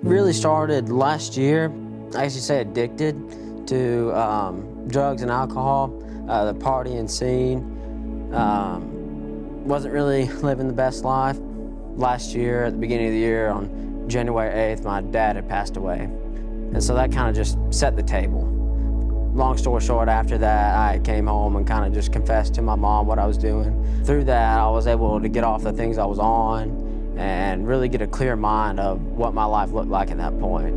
really started last year. I actually say addicted to drugs and alcohol, the partying scene. Wasn't really living the best life. Last year, at the beginning of the year, on January 8th, my dad had passed away. And so that kind of just set the table. Long story short, after that, I came home and kind of just confessed to my mom what I was doing. Through that, I was able to get off the things I was on and really get a clear mind of what my life looked like at that point.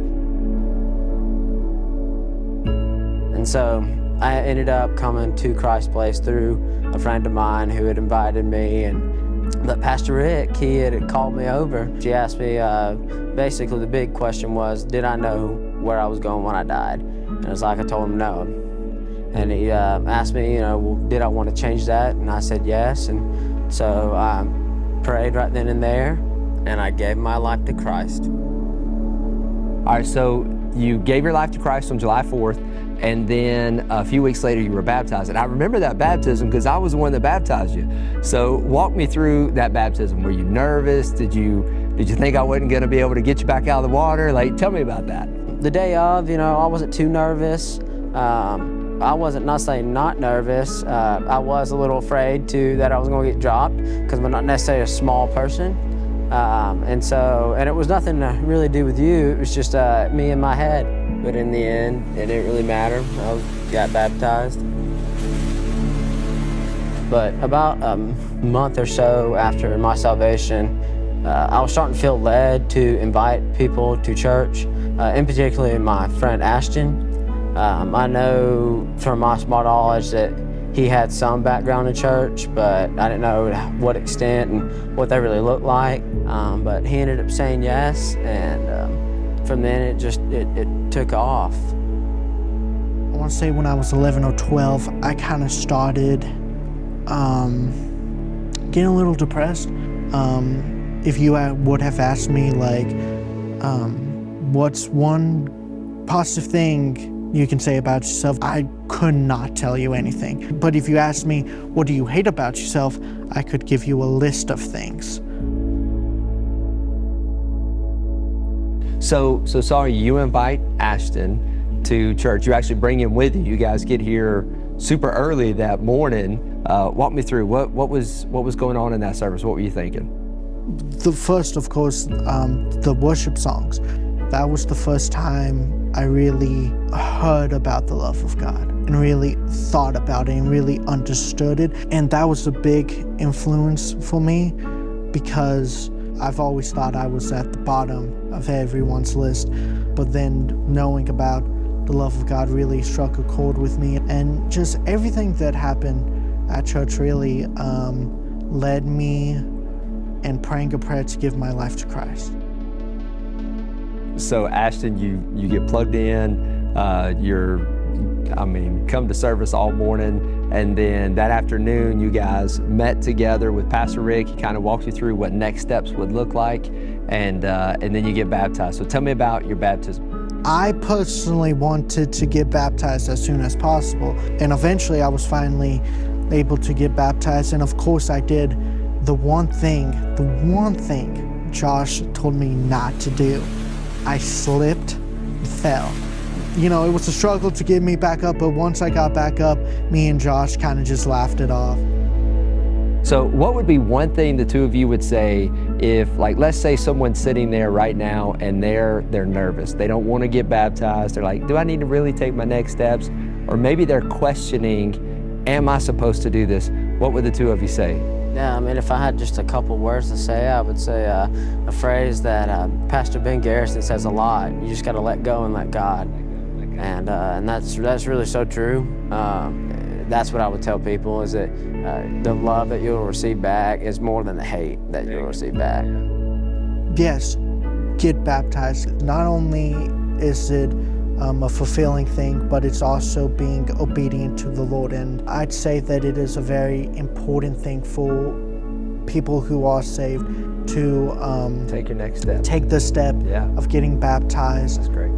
And so I ended up coming to Christ's Place through a friend of mine who had invited me, but Pastor Rick, he had called me over. She asked me, basically the big question was, did I know where I was going when I died? And it was like I told him no. And he asked me, well, did I want to change that? And I said yes. And so I prayed right then and there, and I gave my life to Christ. All right, so you gave your life to Christ on July 4th, and then a few weeks later you were baptized. And I remember that baptism because I was the one that baptized you. So walk me through that baptism. Were you nervous? Did you think I wasn't going to be able to get you back out of the water? Like, tell me about that. The day of, I wasn't too nervous. I wasn't not saying not nervous. I was a little afraid too that I was going to get dropped because I'm not necessarily a small person. And it was nothing to really do with you. It was just me in my head. But in the end, it didn't really matter. I got baptized. But about a month or so after my salvation, I was starting to feel led to invite people to church, in particular my friend Ashton. I know from my small knowledge that he had some background in church, but I didn't know what extent and what they really looked like. But he ended up saying yes, and from then it took off. I want to say when I was 11 or 12, I kind of started getting a little depressed. If you would have asked me, like, what's one positive thing you can say about yourself, I could not tell you anything. But if you asked me, what do you hate about yourself, I could give you a list of things. So sorry, you invite Ashton to church. You actually bring him with you. You guys get here super early that morning. Walk me through what was going on in that service. What were you thinking? The first, of course, the worship songs. That was the first time I really heard about the love of God and really thought about it and really understood it. And that was a big influence for me because I've always thought I was at the bottom of everyone's list. But then knowing about the love of God really struck a chord with me. And just everything that happened at church really led me and praying a prayer to give my life to Christ. So Ashton, you get plugged in, come to service all morning, and then that afternoon you guys met together with Pastor Rick. He kind of walked you through what next steps would look like, and then you get baptized. So tell me about your baptism. I personally wanted to get baptized as soon as possible, and eventually I was finally able to get baptized, and of course I did the one thing Josh told me not to do. I slipped and fell. It was a struggle to get me back up, but once I got back up, me and Josh kind of just laughed it off. So what would be one thing the two of you would say if, like, let's say someone's sitting there right now and they're nervous. They don't want to get baptized. They're like, do I need to really take my next steps? Or maybe they're questioning, am I supposed to do this? What would the two of you say? Yeah, if I had just a couple words to say, I would say a phrase that Pastor Ben Garrison says a lot. You just got to let go and let God. And that's really so true. That's what I would tell people, is that the love that you'll receive back is more than the hate that you'll receive back. Yes, get baptized. Not only is it a fulfilling thing, but it's also being obedient to the Lord. And I'd say that it is a very important thing for people who are saved to take your next step. Take the step of getting baptized. That's great.